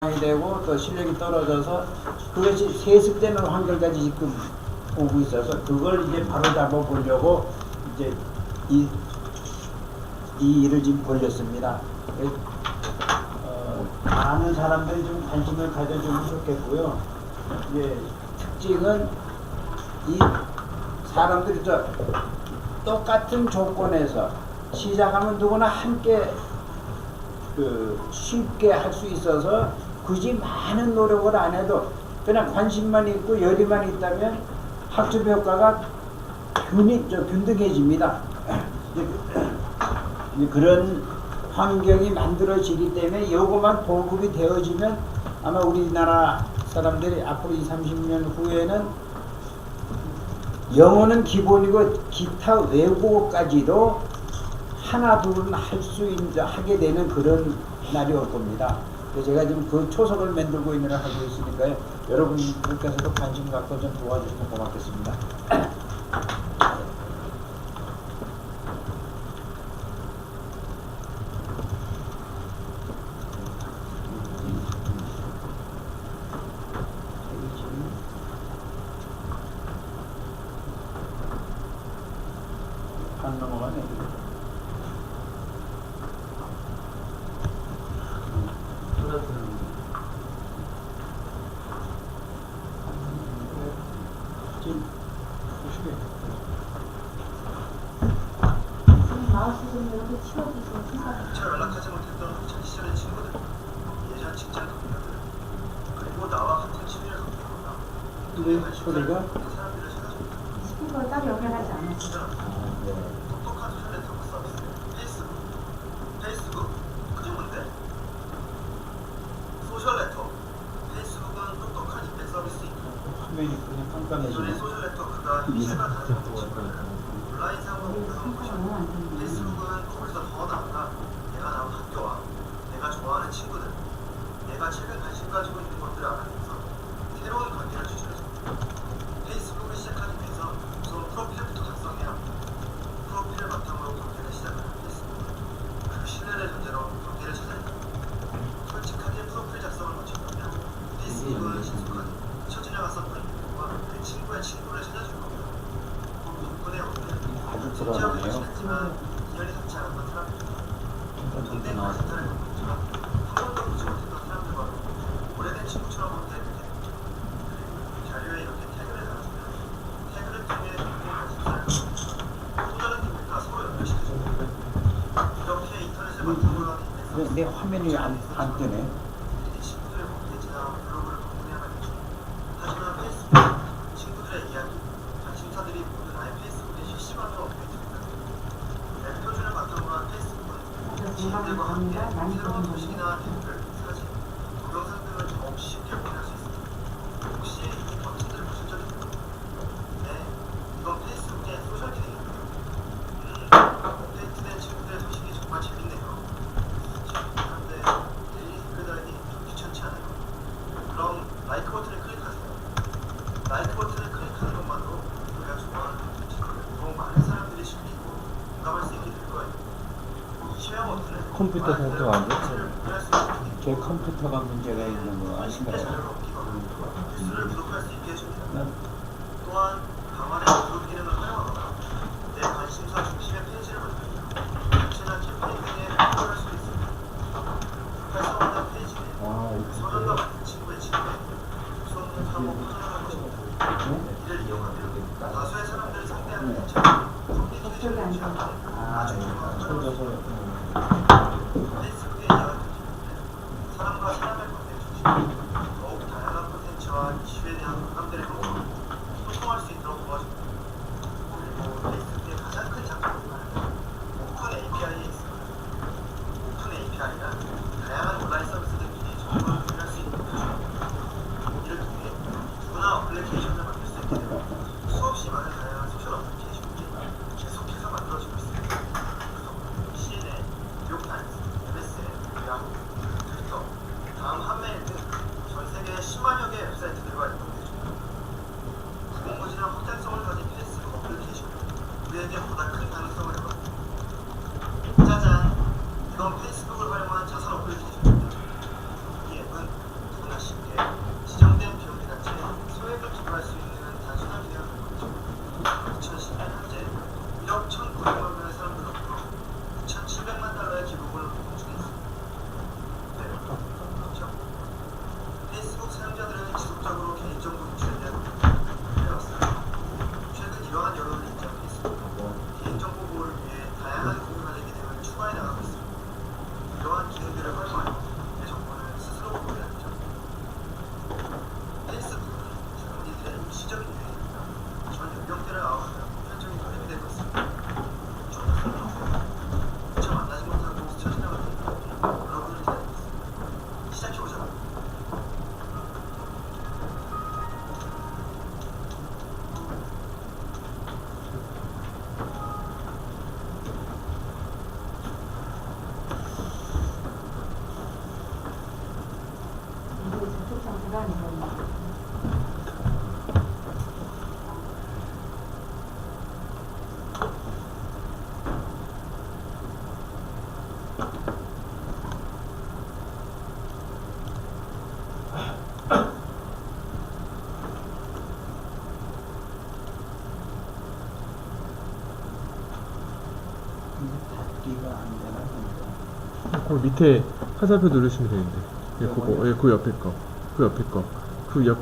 되고 또 실력이 떨어져서 그것이 세습되는 환경까지 지금 오고 있어서 그걸 이제 바로 잡아 보려고 이제 이 일을 지금 벌렸습니다. 많은 사람들이 좀 관심을 가져주면 좋겠고요. 이제 특징은 이 사람들이 똑같은 조건에서 시작하면 누구나 함께 쉽게 할 수 있어서 굳이 많은 노력을 안 해도 그냥 관심만 있고 열의만 있다면 학습 효과가 균등해집니다. 그런 환경이 만들어지기 때문에 이것만 보급이 되어지면 아마 우리나라 사람들이 앞으로 20, 30년 후에는 영어는 기본이고 기타 외국어까지도 하나 둘은 할 수 하게 되는 그런 날이 올 겁니다. 제가 지금 그 초석을 만들고 있는 걸 하고 있으니까요. 여러분들께서도 관심 갖고 좀 도와주시면 고맙겠습니다. 안 넘어가네. 지금 보시게. 마우스 좀 이렇게 치워주세요. 잘 연락하지 못했던 학창 시절의 친구들, 예전 직장 동료들, 그리고 나와 같은 취미를 갖고 있거나 근데 소리가 사람들을 찾아줍니다. 스피커를 따로 연결하지 않았어요. 똑똑한 소셜 네트워크 서비스, 페이스북, 그게 뭔데? 소셜 네트워크, 페이스북은 똑똑한 인맥 서비스이고 화면이 그냥 기존의 깜깜해지네. 소셜 네트워크가 실과 다른 친구들, 온라인상으로 구성한 것이고 페이스북은 거기서 더 나아가 내가 나온 학교와 내가 좋아하는 친구들, 내가 최근 관심 가지고 있는 것들을 알아내면서 새로운 관계를 추천해줍니다. 페이스북을 시작하기 위해서 우선 프로필부터 작성해야 합니다. 프로필을 바탕으로 관계를 시작하는 페이스북은 그 신뢰를 전제로 관계를 찾아야 합니다. 솔직하게 프로필 작성을 마친다면 페이스북은 신속하게 처진영한 서프라임과 그 친구의 친구를 찾아줄 겁니다. 덕분에 오늘 아주 심지어 불안하네요. 그렇지만 인연이 닿지 않았던 사람들과 좀 나왔어요. 한 번도 보지 못했던 사람들과 오래된 친구처럼 만나게 됩니다. 자료에 이렇게 태그를 달아주면 태그를 통해 또 다른 인물과 서로 연결시켜줍니다. 이렇게 인터넷을 바탕으로 한 인맥 내 화면이 안 뜨네. 친구들의 홈페이지나 블로그를 방문해야만 되죠. 하지만 페이스북, 친구들의 이야기, 관심사들이 모두 나의 페이스북에 실시간으로 업데이트됩니다. 앱 표준을 바탕으로 한 페이스북은 지인들과 함께 새로운 소식이나 댓글, 사진, 동영상 등을 더욱 쉽게 보낼 수 있습니다. 혹시 이 버튼들을 보신 적 있나요? 네, 이건 페이스북의 소셜 기능입니다. 업데이트된 친구들의 소식이 정말 재밌네요. 그런데 데일리 댓글 달기 좀 귀찮지 않아요? 그럼 라이크 버튼을 클릭하세요. 라이크 버튼을 클릭하는 것만으로 우리가 좋아하는 컨텐츠를 더 많은 사람들이 즐기고 공감할 수 있게 될 거예요. 쉐어 버튼은 컴퓨터 상태가 안 좋죠. 공유할 수 있게 제 컴퓨터가 문제가 있는 거 아닌가요? 자료를 옮기거나 뉴스를 구독할 수 있게 해줍니다. 또한 방안의 그룹 기능을 활용하거나 내 관심사 중심의 페이지를 만들면 자신한 캠페인 등에 참여할 수 있습니다. 활성화된 페이지는 서른과 같은 친구의 친구에 소문을 하고 포장하는 것입니다. 이를 이용하면 다수의 사람들을 상대하는 대처럼 커뮤니케이션을 취하는 아주 유용한 쳐져서 페이스북의 이야기를 사람과 사람의 관계를 중심으로 더욱 다양한 콘텐츠와 이슈에 대한 공감대를 형성하고 소통할 수 있도록 도와줍니다. 그리고 페이스북의 가장 큰 장점은 오픈 API에 있습니다. 오픈 API란 다양한 온라인 서비스들끼리 정보를 공유할 수 있는 거죠. 이를 통해 누구나 어플리케이션을 만들 수 있게 되고 수없이 많은 다양한 소셜 어플리케이션이 계속해서 만들어지고 있습니다. 그 덕분에 CNN, 뉴욕타임스, MSN, 야후, 트위터, 다음 한메일 등 전 세계 10만여 개의 웹사이트들과 연동되어줍니다. 무궁무진한 확장성을 가진 페이스북 어플리케이션은 우리에게 보다 큰 가능성을 열어줍니다. 짜잔! 이건 페이스북을 활용한 자산 어플리케이션입니다. 이 앱은 밑에 화살표 누르시면 되는데. 예, 그거, 예, 그 옆에 거. 그 옆에 거. 그 옆,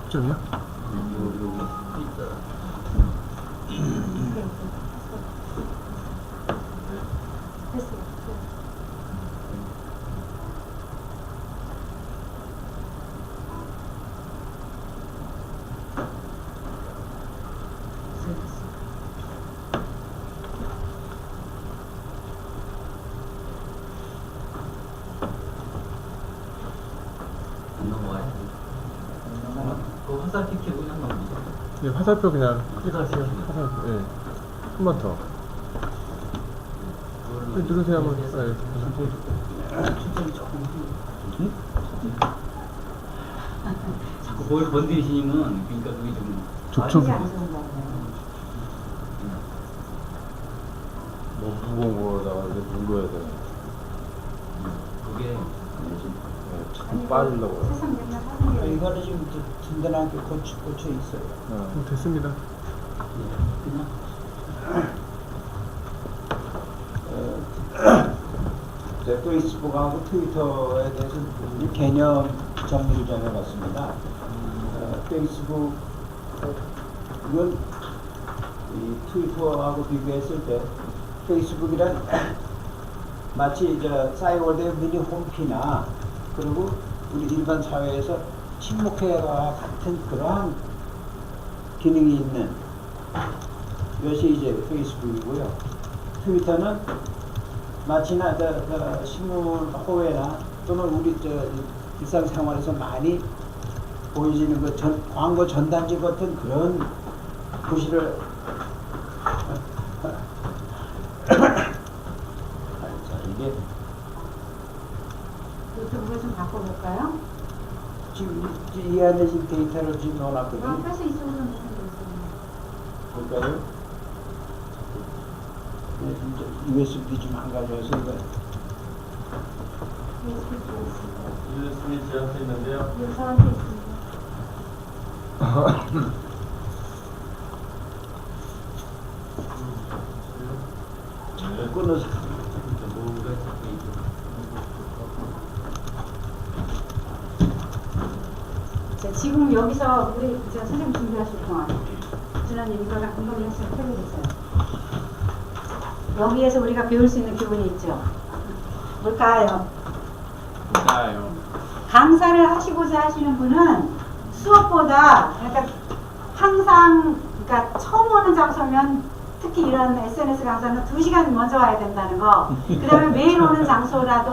촉점이요? 됐어요. 안 넘어가요? 그 화살 킥해 그냥 넘기죠. 네, 화살표 그냥 화살표. 화살표, 예. 한 번 더. 네, 누르세요 한번. 예. 초점이 조금 자꾸 뭘 건드리시면 그러니까 그게 좀 족촉. 이게 안 좋은 거 같아요. 뭐 무거운 거다가 이렇게 눌러야 돼. 그게 자꾸 빠지려고. 세상 맨날 하는 게 이거는 지금 든든하게 꽂혀 있어요. 됐습니다. 그냥 이제 페이스북하고 트위터에 대해서 이 개념 정리를 좀 해봤습니다. 페이스북 이건 이 트위터하고 비교했을 때 페이스북이란 마치 싸이월드의 미니 홈피나 그리고 우리 일반 사회에서 친목회와 같은 그러한 기능이 있는 이것이 이제 페이스북이고요. 트위터는 마치나 신문 호외나 또는 우리 일상생활에서 많이 보여지는 광고 전단지 같은 그런 구실을 자, 이게 유튜브를 좀 바꿔볼까요? 지금 이 안에 지금 데이터를 지금 넣어놨거든요. 그래서 이쪽으로 무슨 게 있어요? 볼까요? 네, 이제 USB 좀 안 가져와서 이거 USB 제한돼 있는데요. 여기 저한테 있습니다. 끊어서 뭐가 자꾸 자, 지금 여기서 우리 선생님 준비하실 동안 지난님 이거랑 금방 했으면 펴겠어요. 여기에서 우리가 배울 수 있는 기본이 있죠. 뭘까요? 나요. 강사를 하시고자 하시는 분은 수업보다 그러니까 항상 그러니까 처음 오는 장소면 특히 이런 SNS 강사는 2시간 먼저 와야 된다는 거. 그 다음에 매일 오는 장소라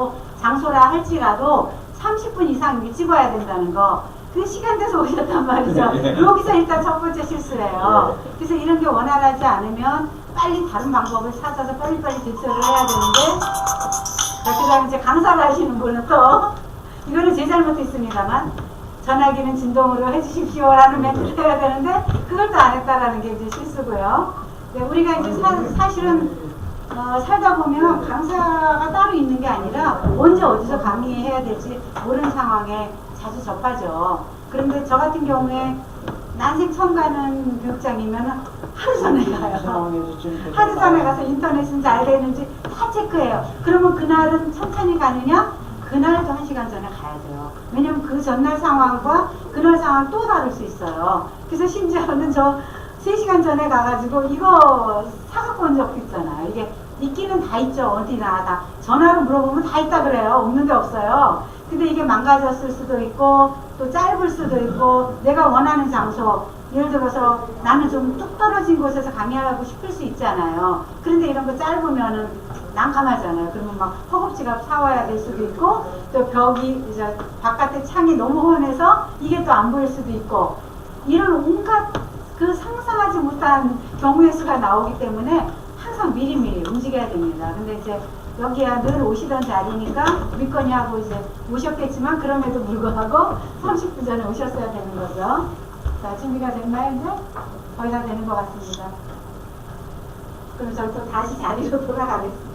할지라도 30분 이상 일찍 와야 된다는 거. 그 시간대에서 오셨단 말이죠. 여기서 일단 첫 번째 실수예요. 그래서 이런 게 원활하지 않으면 빨리 다른 방법을 찾아서 빨리빨리 대처를 해야 되는데, 그 다음에 이제 강사를 하시는 분은 또 이거는 제 잘못했습니다만 전화기는 진동으로 해주십시오라는 멘트를 해야 되는데 그걸 또 안 했다라는 게 이제 실수고요. 네, 우리가 이제 사실은 살다 보면 강사가 따로 있는 게 아니라 언제 어디서 강의해야 될지 모르는 상황에 자주 접하죠. 그런데 저 같은 경우에 난생 처음 가는 교육장이면 하루 전에 가요. 상황에서 지금 하루 전에 가서 인터넷은 잘 되는지 다 체크해요. 그러면 그날은 천천히 가느냐? 그날도 1시간 전에 가야 돼요. 왜냐면 그 전날 상황과 그날 상황 또 다를 수 있어요. 그래서 심지어는 저 3시간 전에 가가지고 이거 사갖고 온 적도 있잖아요. 이게 있기는 다 있죠. 어디나 다. 전화로 물어보면 다 있다 그래요. 없는 게 없어요. 근데 이게 망가졌을 수도 있고 또 짧을 수도 있고 내가 원하는 장소 예를 들어서 나는 좀 뚝 떨어진 곳에서 강의하고 싶을 수 있잖아요. 그런데 이런 거 짧으면은 난감하잖아요. 그러면 막 허겁지겁 사와야 될 수도 있고 또 벽이 이제 바깥에 창이 너무 훤해서 이게 또 안 보일 수도 있고 이런 온갖 그 상상하지 못한 경우의 수가 나오기 때문에 항상 미리미리 움직여야 됩니다. 근데 이제 여기야 늘 오시던 자리니까 믿거니 하고 이제 오셨겠지만 그럼에도 불구하고 30분 전에 오셨어야 되는 거죠. 자, 준비가 됐나요, 이제? 거의 다 되는 것 같습니다. 그럼 저 또 다시 자리로 돌아가겠습니다.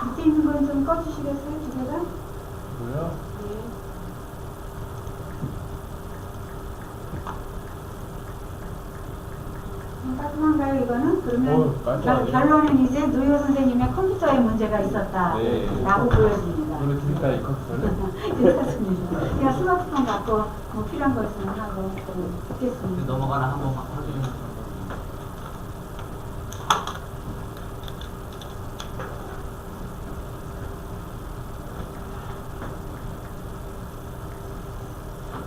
밑에 있는 건 좀 꺼주시겠어요, 두 개가? 뭐야? 네. 깔끔한가요, 이거는? 그러면 깔끔하네요. 결론은 이제 노효 선생님의 컴퓨터에 문제가 있었다 네. 라고 보여집니다. 오늘 드릴까 이 컴퓨터는? 괜찮습니다. 그냥 스마트폰 갖고 뭐 필요한 거 있으면 하고 듣겠습니다. 넘어가나 한번 확인해 주세요.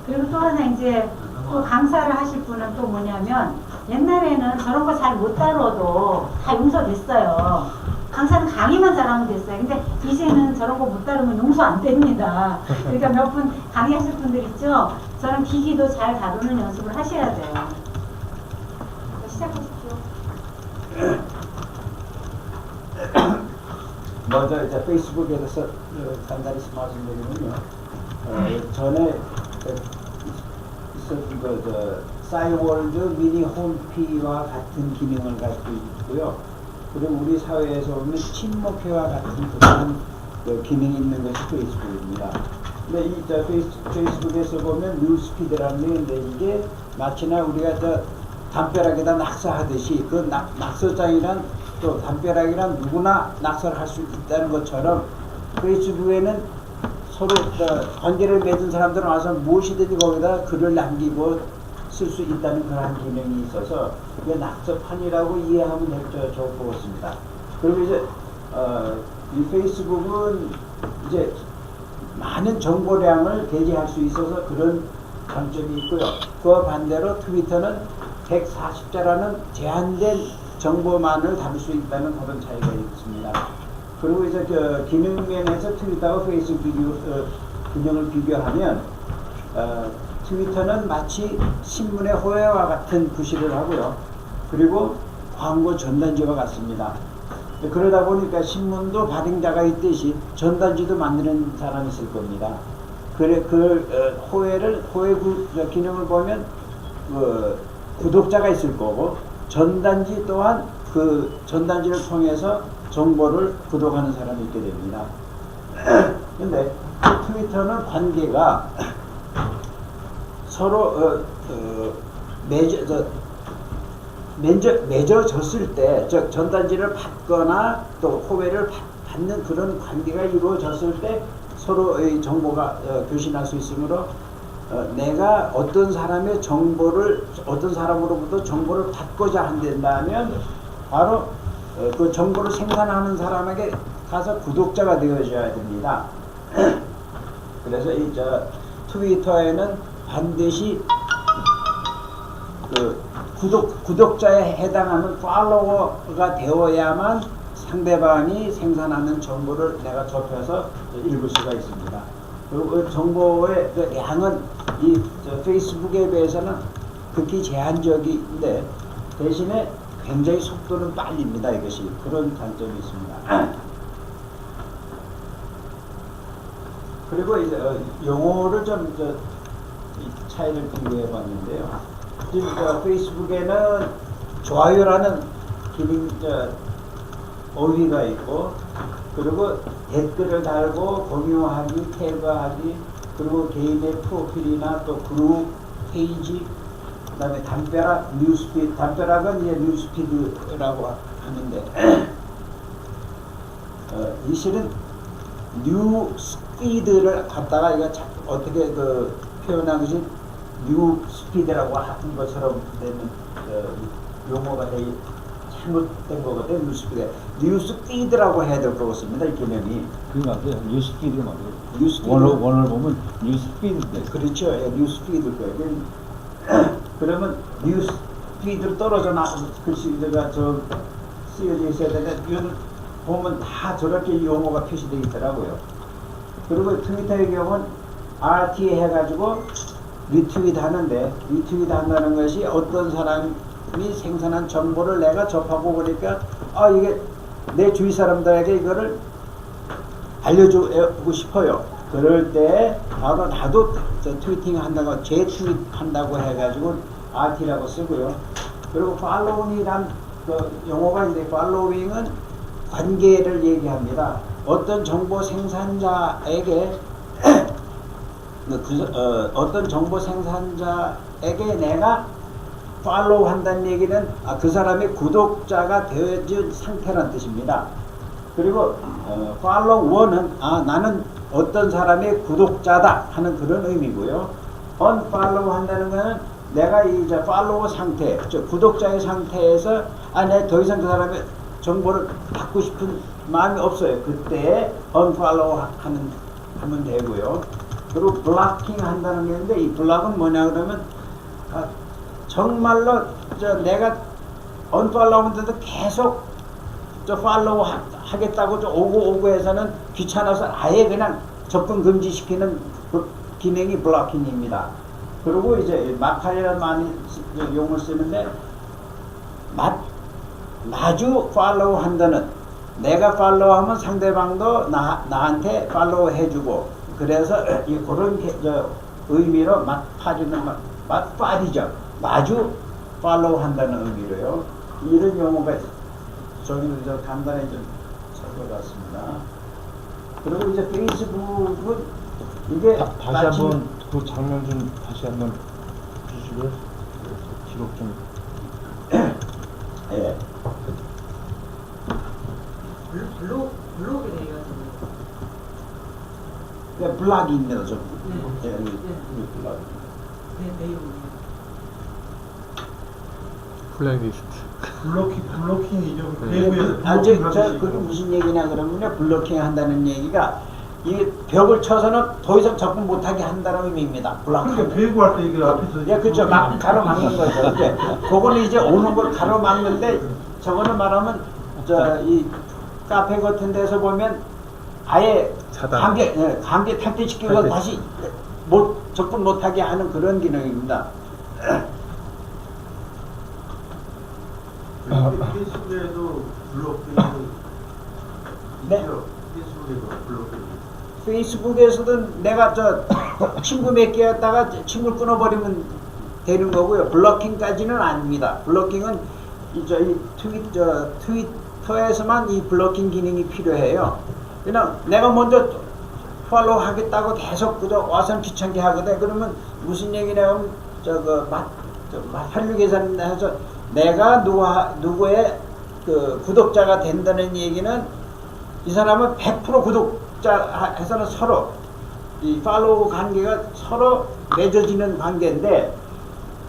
그리고 또 하나 이제 또 강사를 하실 분은 또 뭐냐면 옛날에는 저런 거 잘 못 다뤄도 다 용서됐어요. 강사는 강의만 잘하면 됐어요. 근데 이제는 저런 거 못 다루면 용서 안 됩니다. 그러니까 몇 분 강의하실 분들 있죠? 저런 기기도 잘 다루는 연습을 하셔야 돼요. 시작하십시오. 먼저 이제 페이스북에서 간단히 말씀드리면요. 전에 있었던 싸이월드 미니 홈피와 같은 기능을 가지고 있고요. 그리고 우리 사회에서 보면 친목회와 같은 그런 기능이 있는 것이 페이스북입니다. 근데 이 페이스북에서 보면 뉴스피드라는 게 있는데 이게 마치나 우리가 담벼락에다 낙서하듯이 그 낙서장이란 또 담벼락이란 누구나 낙서를 할 수 있다는 것처럼 페이스북에는 서로 관계를 맺은 사람들은 와서 무엇이든지 거기다 글을 남기고 쓸 수 있다는 그런 기능이 있어서 이게 낙서판이라고 이해하면 될 좋을 것 같습니다. 그리고 이제 이 페이스북은 이제 많은 정보량을 게재할 수 있어서 그런 장점이 있고요. 그와 반대로 트위터는 140자라는 제한된 정보만을 담을 수 있다는 그런 차이가 있습니다. 그리고 이제 기능 면에서 트위터와 페이스북 균형을 비교하면 트위터는 마치 신문의 호혜와 같은 구실을 하고요. 그리고 광고 전단지와 같습니다. 그러다 보니까 신문도 발행자가 있듯이 전단지도 만드는 사람이 있을 겁니다. 호혜 기능을 보면 구독자가 있을 거고 전단지 또한 그 전단지를 통해서 정보를 구독하는 사람이 있게 됩니다. 근데 트위터는 관계가 서로 맺어졌을 때, 즉 전단지를 받거나 또 호외를 받는 그런 관계가 이루어졌을 때 서로의 정보가 교신할 수 있으므로 내가 어떤 사람의 정보를 어떤 사람으로부터 정보를 받고자 한다면 바로 그 정보를 생산하는 사람에게 가서 구독자가 되어줘야 됩니다. 그래서 이 트위터에는 반드시 그 구독자에 해당하는 팔로워가 되어야만 상대방이 생산하는 정보를 내가 접해서 읽을 수가 있습니다. 그리고 그 정보의 그 양은 이 페이스북에 비해서는 극히 제한적인데 대신에 굉장히 속도는 빠릅니다. 이것이 그런 단점이 있습니다. 그리고 이제 용어를 좀 이 차이를 비교해 봤는데요. 지금 페이스북에는 좋아요라는 기능 어휘가 있고 그리고 댓글을 달고 공유하기, 태그하기, 그리고 개인의 프로필이나 또 그룹 페이지, 그다음에 담벼락, 뉴스피드, 담벼락은 이제 뉴스피드라고 하는데 이 실은 뉴스피드를 갖다가 이거 어떻게 표현하듯이 뉴스피드라고 하는 것처럼 되는 용어가 되게 잘못된 거거든요. 뉴스피드라고 해야 될 것 같습니다. 이 개념이. 그게 맞아요. 뉴스피드가 맞아요. 뉴스피드. 원어를 보면 뉴스피드. 그렇죠. 예, 뉴스피드 거예요. 그러면 뉴스피드로 떨어져 나 글씨가 쓰여져 있어야 되는데 이건 보면 다 저렇게 용어가 표시되어 있더라고요. 그리고 트위터의 경우는 RT 해가지고 리트윗 하는데, 리트윗 한다는 것이 어떤 사람이 생산한 정보를 내가 접하고 보니까 이게 내 주위 사람들에게 이거를 알려주고 싶어요. 그럴 때 나도 저 트위팅 한다고, 재트윗 한다고 해가지고 RT라고 쓰고요. 그리고 팔로우이란 그 용어가 있는데, 팔로잉은 관계를 얘기합니다. 어떤 정보 생산자에게 어떤 정보 생산자에게 내가 팔로우 한다는 얘기는 그 사람의 구독자가 되어진 상태라는 뜻입니다. 그리고 팔로우 원은 나는 어떤 사람의 구독자다 하는 그런 의미고요. 언팔로우 한다는 것은 내가 이제 팔로우 상태, 구독자의 상태에서 내가 더 이상 그 사람의 정보를 받고 싶은 마음이 없어요. 그때 언팔로우 하면 되고요. 그리고 블락킹 한다는 게 있는데, 이 블락은 뭐냐 그러면 정말로 내가 언팔로우 하는데도 계속 팔로우 하겠다고 오고 해서는 귀찮아서 아예 그냥 접근 금지시키는 그 기능이 블락킹입니다. 그리고 이제 마칼이라는 많이 용어를 쓰는데, 마주 팔로우 한다는, 내가 팔로우하면 상대방도 나한테 팔로우 해주고, 그래서 그런 의미로 맞팔이죠. 마주 팔로우 한다는 의미로요. 이런 용어가 저기는 간단히 좀 적어봤습니다. 그리고 이제 페이스북은 이게 다시 한번 그 장면 좀 다시 한번 주시고요. 기록 좀. 예. 블로그에 대해서 블락입니다. 좀. 네. 예, 블락. 내용이에요. 블랙리스트. 블로킹이죠. 그게 무슨 얘기냐 그러면요, 블로킹 한다는 얘기가 이 벽을 쳐서는 더 이상 접근 못하게 한다는 의미입니다. 블락하는. 배구할 때 이게 앞에서. 예, 그렇죠. 막 가로막는 거죠. 이제 그거는 이제 오는 걸 가로막는데, 저거는 말하면 이 카페 같은 데서 보면 아예 차단. 관계 탈퇴시키고 다시 접근 못하게 하는 그런 기능입니다. 페이스북에도 블로킹이 네. 있죠. 페이스북에도 블로킹. 페이스북에서도 내가 친구 몇 개였다가 친구를 끊어버리면 되는 거고요. 블로킹까지는 아닙니다. 블로킹은 이 트위터에서만 이 블로킹 기능이 필요해요. 그냥 내가 먼저 팔로우 하겠다고 계속 와서는 귀찮게 하거든. 그러면 무슨 얘기냐면 한류 계산해서 내가 누구의 그 구독자가 된다는 얘기는 이 사람은 100% 구독자 해서는 서로 이 팔로우 관계가 서로 맺어지는 관계인데,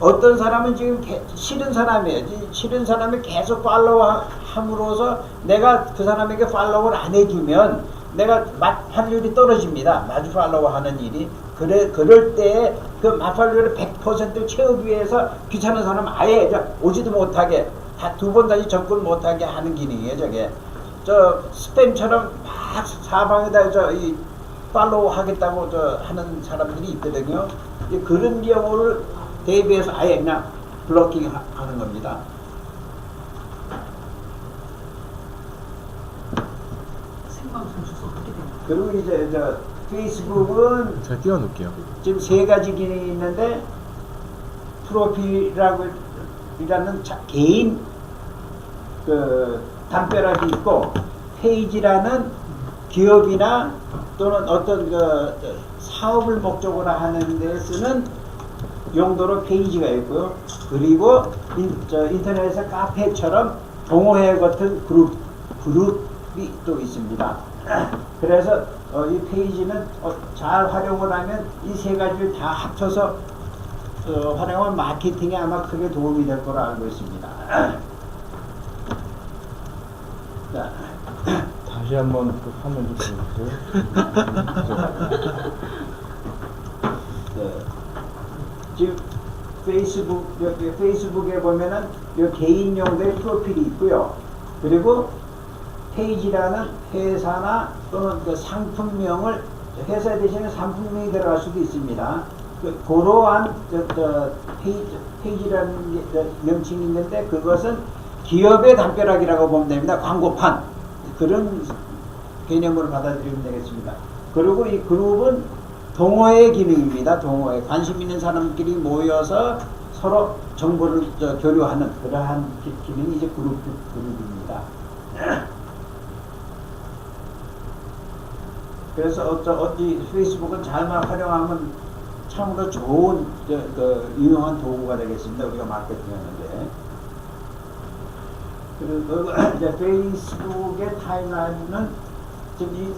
어떤 사람은 지금 싫은 사람이에요. 싫은 사람이 계속 팔로우 함으로써 내가 그 사람에게 팔로우를 안 해주면 내가 맞팔률이 떨어집니다. 마주 팔로우 하는 일이. 그럴 때 그 맞팔률을 100% 채우기 위해서 귀찮은 사람 아예 오지도 못하게, 두 번 다시 접근 못하게 하는 기능이에요, 저게. 스팸처럼 막 사방에다 이 팔로우 하겠다고 하는 사람들이 있거든요. 그런 경우를 대비해서 아예 그냥 블로킹 하는 겁니다. 생방송 주소 어떻게 돼요? 그리고 이제 페이스북은 제가 띄워놓을게요. 지금 3가지 기능이 있는데, 프로필이라는 개인 담벼락이 있고, 페이지라는 기업이나 또는 어떤 사업을 목적으로 하는 데 쓰는 용도로 페이지가 있고요. 그리고 인터넷에서 카페처럼 동호회 같은 그룹이 또 있습니다. 그래서 이 페이지는 잘 활용을 하면 이 3가지를 다 합쳐서 활용한 마케팅에 아마 크게 도움이 될 거로 알고 있습니다. 자. 다시 한번 그 화면 좀 보여주세요. 지금 페이스북에 보면은 이 개인 용도의 프로필이 있고요. 그리고 페이지라는 회사나 또는 그 상품명을 회사 대신에 상품명이 들어갈 수도 있습니다. 그러한 페이지라는 명칭이 있는데 그것은 기업의 담벼락이라고 보면 됩니다. 광고판 그런 개념으로 받아들이면 되겠습니다. 그리고 이 그룹은 동호회 기능입니다. 동호회 관심 있는 사람끼리 모여서 서로 정보를 교류하는 그러한 기능이 이제 그룹입니다. 그래서 어디 페이스북은 잘만 활용하면 참으로 좋은 유용한 도구가 되겠습니다. 우리가 마케팅하는데. 그리고 이제 페이스북의 타임라인은 지금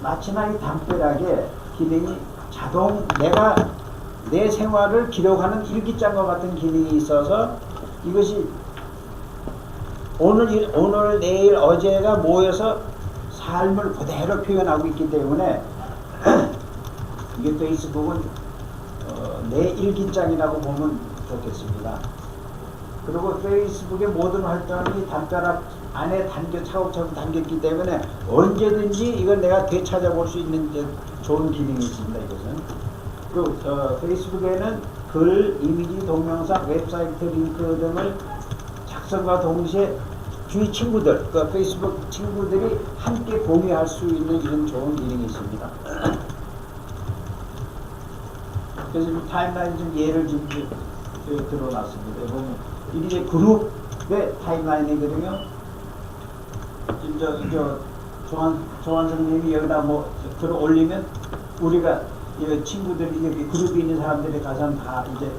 마치나 이 담벼락에 기능이 자동 내가 내 생활을 기록하는 일기장과 같은 기능이 있어서 이것이 오늘 내일 어제가 모여서 삶을 그대로 표현하고 있기 때문에 이게 페이스북은 내 일기장이라고 보면 좋겠습니다. 그리고 페이스북의 모든 활동이 담벼락 안에 차곡차곡 담겼기 때문에 언제든지 이걸 내가 되찾아볼 수 있는 좋은 기능이 있습니다. 이것은 페이스북에는 글, 이미지, 동영상, 웹사이트 링크 등을 작성과 동시에 주위 친구들, 페이스북 친구들이 함께 공유할 수 있는 이런 좋은 기능이 있습니다. 그래서 타임라인 좀 예를 좀 들어놨습니다. 보면 이게 그룹의 타임라인이거든요. 지금 조한 선생님이 여기다 뭐 글을 올리면 우리가 친구들이 여기 그룹에 있는 사람들이 가서 다 이제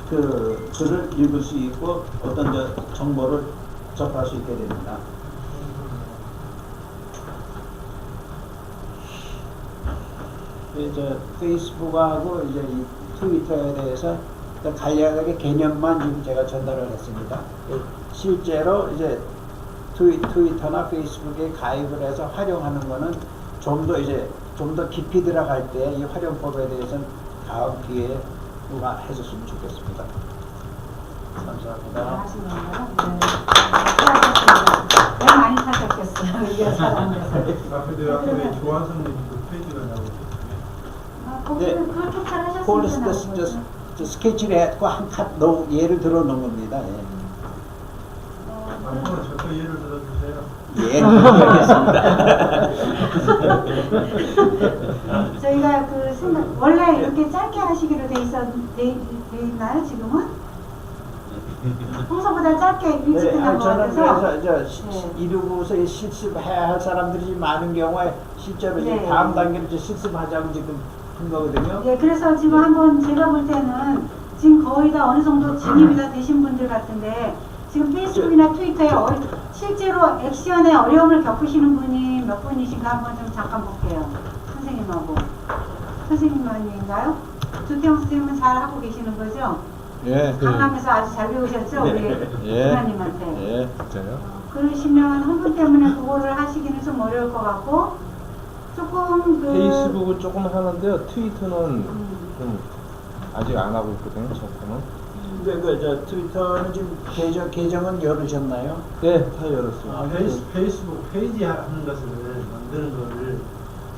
그 글을 읽을 수 있고 어떤 정보를 접할 수 있게 됩니다. 이제 페이스북하고 이제 이 트위터에 대해서 간략하게 개념만 지금 제가 전달을 했습니다. 실제로 이제 트위터나 페이스북에 가입을 해서 활용하는 거는 좀 더 깊이 들어갈 때 이 활용법에 대해서는 다음 기회에 누가 해줬으면 좋겠습니다. 감사합니다. 하시는 거요? 네. 왜 많이 타셨겠어요? 이게 사람에서. 근데 아까 왜 조한선님 그 페이지가 나오고 거기는 그렇게 잘 폴리스 하셨으면 스케치를 했고 한 칸 예를 들어 놓은 겁니다. 한번 저도 예를 들어주세요. 예, 알겠습니다. 저희가 원래 이렇게 짧게 하시기로 돼 있나요, 지금은? 평소보다 짧게 일찍 끝난 것 저는 같아서. 그래서 이루고서 실습해야 할 사람들이 많은 경우에 실제로 이제 네. 다음 단계로 이제 실습하자고 지금 한 거거든요. 예, 그래서 지금 한번 제가 볼 때는 지금 거의 다 어느 정도 진입이 다 되신 분들 같은데 지금 페이스북이나 트위터에 실제로 액션에 어려움을 겪으시는 분이 몇 분이신가 한번 좀 잠깐 볼게요. 선생님하고. 선생님만인가요? 조태영 선생님은 잘 하고 계시는 거죠? 예. 강남에서 아주 잘 배우셨죠? 우리 예. 부모님한테. 예. 진짜요? 그러시면 한 분 때문에 그거를 하시기는 좀 어려울 것 같고 조금 페이스북은 조금 하는데요. 트위터는 좀 아직 안 하고 있거든요. 저는. 저 트위터는 지금 계정은 열으셨나요? 네, 다 열었어요. 페이스북 페이지 하는 것을 만드는 거를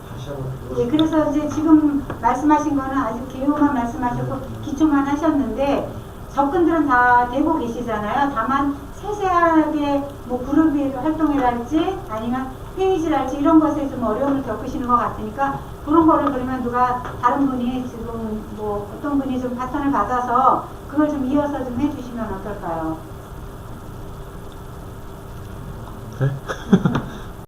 다시 한번 예, 그래서 이제 지금 말씀하신 거는 아주 개요만 말씀하셨고 기초만 하셨는데 접근들은 다 되고 계시잖아요. 다만 세세하게 뭐 그룹 활동이랄지 아니면 페이지랄지 이런 것에 좀 어려움을 겪으시는 것 같으니까 그런 거를 그러면 누가 다른 분이 지금 뭐 어떤 분이 좀 바톤을 받아서 그걸 좀 이어서 좀 해주시면 어떨까요? 네?